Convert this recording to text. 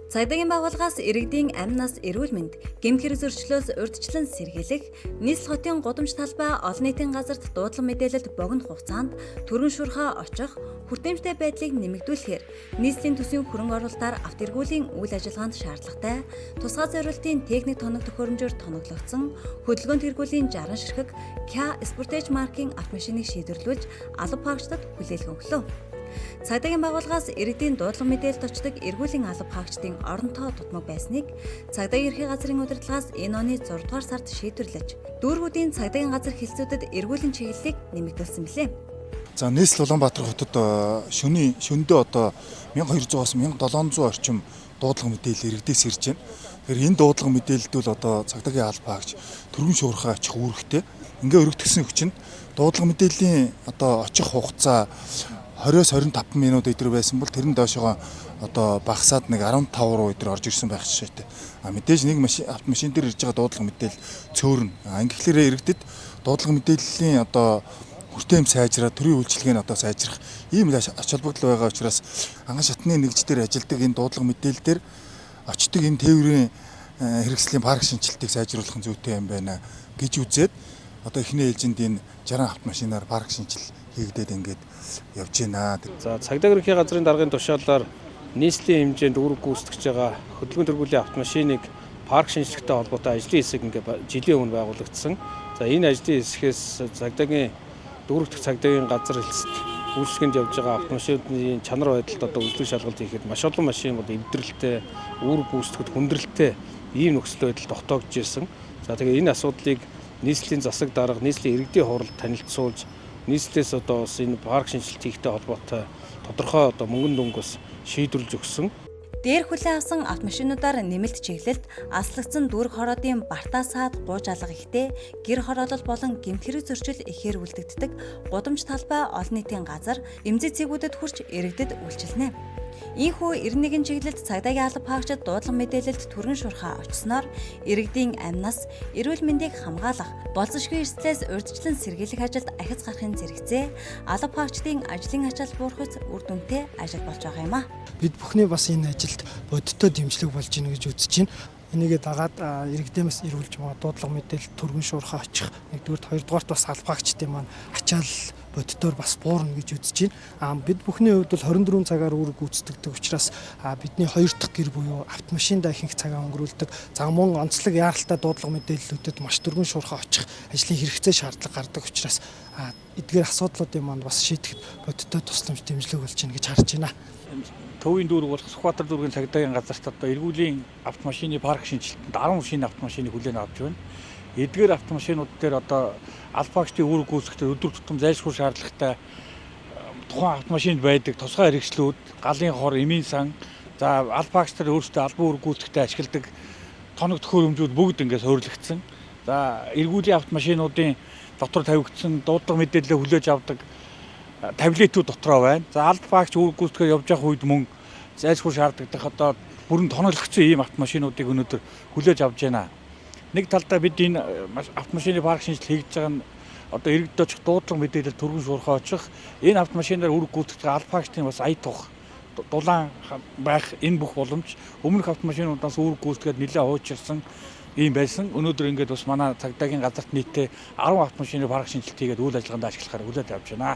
Цагдаагийн байгууллагаас иргэдийн амь нас эрүүл мэнд, гэмт хэрэг зөрчлөөс урьдчилан сэргийлэх, нийслэл хотын гудамж талбай олон нийтийн газарт дуудлага мэдээлэлд богино хугацаанд түргэн шуурхаа очих, хүртээмжтэй байдлыг нэмэгдүүлэхээр нийслэлийн төсвийн хөрөнгө оруулалтаар авто эргүүлийн үйл ажиллагаанд шаардлагатай тусгай зорилтын техник тоног төхөөрөмжөөр тоноглогдсон хөдөлгөөнд тэргүүлийн 60 ширхэг Kia Sportage маркийн автомашиныг шийдвэрлүүлж алба хаагчдад хүлээлгэн өглөө. Цагдаагийн байгууллагаас иргэдийн дуудлага мэдээлэлд очдог эргүүлийн алба хаагчдын оронтой дутмаг байсныг цагдаагийн ерхий газрын удирдлагаас энэ оны 6 дугаар сард шийдвэрлэж, дүүргүүдийн цагдаагийн газар хэлцүүдэд эргүүлийн чиглэлийг нэмэгдүүлсэн билээ. За нийслэл Улаанбаатар хотод шөнөдөө одоо 1200-аас 1700 орчим дуудлага мэдээлэл иргэдээс ирж байна. Тэгэхээр энэ дуудлага мэдээлэлд бол одоо цагдаагийн алба хаагч түргэн шуурхаа очих үүрэгтэй. Ингээ өргөдгсөн хүчинд дуудлага мэдээллийн одоо очих хугацаа 20-25 минут өдөр байсан бол тэрэн доошоо одоо багасаад нэг 15 руу өдөр орж ирсэн байх жишээтэй. Мэдээж нэг автомашин дээр ирж байгаа дуудлага мэдээлэл цөөрнө. Ингэхлээрээ иргэдэд дуудлага мэдээллийн одоо хүртээмж сайжраа, төрийн үйлчилгээ нь одоо сайжрах ийм л ач холбогдол байгаа учраас анхан шатны нэгждэр ажилдаг энэ дуудлага мэдээлэл дээр очдог энэ тээврийн хэрэгслийн парк шинжилтийг сайжруулах нь зүйтэй юм байна гэж үзээд одоо эхний ээлжинд энэ 60 автомашинаар парк шинжил хийгдээд ингээд явж байна. За цагдаагийн ерхий газрын даргын тушаалаар нийслэлийн хэмжээнд үүрэг гүйцэтгэж байгаа хөдөлгөөн тэргүүлийн автомашиныг парк шинжилгээтэй холбоотой ажлын хэсэг ингээд жилийн өмнө байгуулагдсан. За энэ ажлын хэсгээс цагдаагийн дүүрэг цагдаагийн газар хэлцэд үйлчлэгэнд явж байгаа автомашины чанар байдалд одоо үзлэг шалгалт хийхэд маш олон машин бол эвдрэлтэй, үүрэг гүйцэтгэхэд хүндрэлтэй ийм нөхцөл байдал тогтоогдож ирсэн. За тэгээ энэ асуудлыг нийслэлийн засаг дарга, нийслэлийн иргэдийн хуралд танилцуулж, нийслэлээс одоо бас энэ парк шинжилт хийхтэй холбоотой тодорхой одоо мөнгөн дүнг бас шийдвэрлэж өгсөн. Дээр хүлээн авсан автомашинуудаар нэмэлт чиглэлд аслагдсан дүүрэг хороодын бартаа саад гууж алга ихтэй гэр хороолол болон гэмт хэрэг зөрчил ихээр үлдэгддэг гудамж талбай олон нийтийн газар эмзэг цэгүүдэд хурч иргэдэд үйлчилнэ. Ийхүү 91 чиглэлд цагдаагийн алба хаагчид дуудлага мэдээлэлд түргэн шуурхаа очсноор иргэдийн амь нас, эрүүл мэндийг хамгаалах, болцсошгүй эрсдлээс урьдчилан сэргийлэх ажилд ахиц гарахын зэрэгцээ алба хаагчдын ажлын ачаал буурахц үр дүнтэй ажил болж байгаа юм а. Бид бүхний бас энэ ажилд бодиттой дэмжлэг болж ийн гэж үзэж байна. Энийгээ дагаад иргэдээс эрүүлж байгаа дуудлага мэдээлэл түргэн шуурхаа очих, нэгдүгээр, хоёрдугаарт бас алба хаагчдын маань ачаал бодитоор бас буурна гэж үзэж байна. Бид бүхний хувьд бол 24 цагаар үүрэг гүйцэтгэдэг учраас бидний хоёр дахь гэр буюу автомашиндаа ихэнх цагаа өнгөрүүлдэг. Мөн онцлог яаралтай дуудлага мэдээллүүдэд маш түргэн шуурхаа очих ажлын хэрэгцээ шаардлага гардаг учраас эдгээр асуудлуудын маань бас шийдэхэд бодиттой тусламж дэмжлэг болж байна гэж харж байна. Төвийн дүүрэг болох Сүхбаатар дүүргийн цагдаагийн газарт одоо эргүүлийн автомашины парк шинжилтэнд 10 шинэ автомашиныг хүлээн авч байна. Эдгээр автомашинууд дээр одоо алба хаагчдын үүрэг гүйцэтгэхэд өдөр тутам зайлшгүй шаардлагатай тухайн автомашинд байдаг тусгай хэрэгслүүд, галын хор, эмийн сан, за алба хаагчдад өөрсдөө албан үүрэг гүйцэтгэхдээ ашигладаг тоног төхөөрөмжүүд бүгд ингээс хөрөлгдсөн. За эргүүлийн автомашинуудын дотор тавигдсан дуудлага мэдээлэлээ хүлээж авдаг таблетүүд дотроо байна. За алба хаагч үүрэг гүйцэтгээр явж явах үед мөн зайлшгүй шаардлагатай одоо бүрэн тоноглогдсон ийм автомашинуудыг өнөөдөр хүлээж авч байна. Нэг талдаа бид энэ автомашины парк шинжилт хийж байгаа нь одоо иргэдэд очих дуудлага мэдээлэл түргэн шуурхаа очих, энэ автомашинаар үүрэг гүйцэтгэх алба хаагчдын бас ая тух дулаан байх энэ бүх боломж өмнөх автомашинуудаас үүрэг гүйцэтгээд нэлээд хуучирсан ийм байсан. Өнөөдөр ингээд бас манай цагдаагийн газарт нийтдээ 10 автомашины парк шинжилт хийгээд үйл ажиллагаанд ашиглахаар хүлээж авч байна.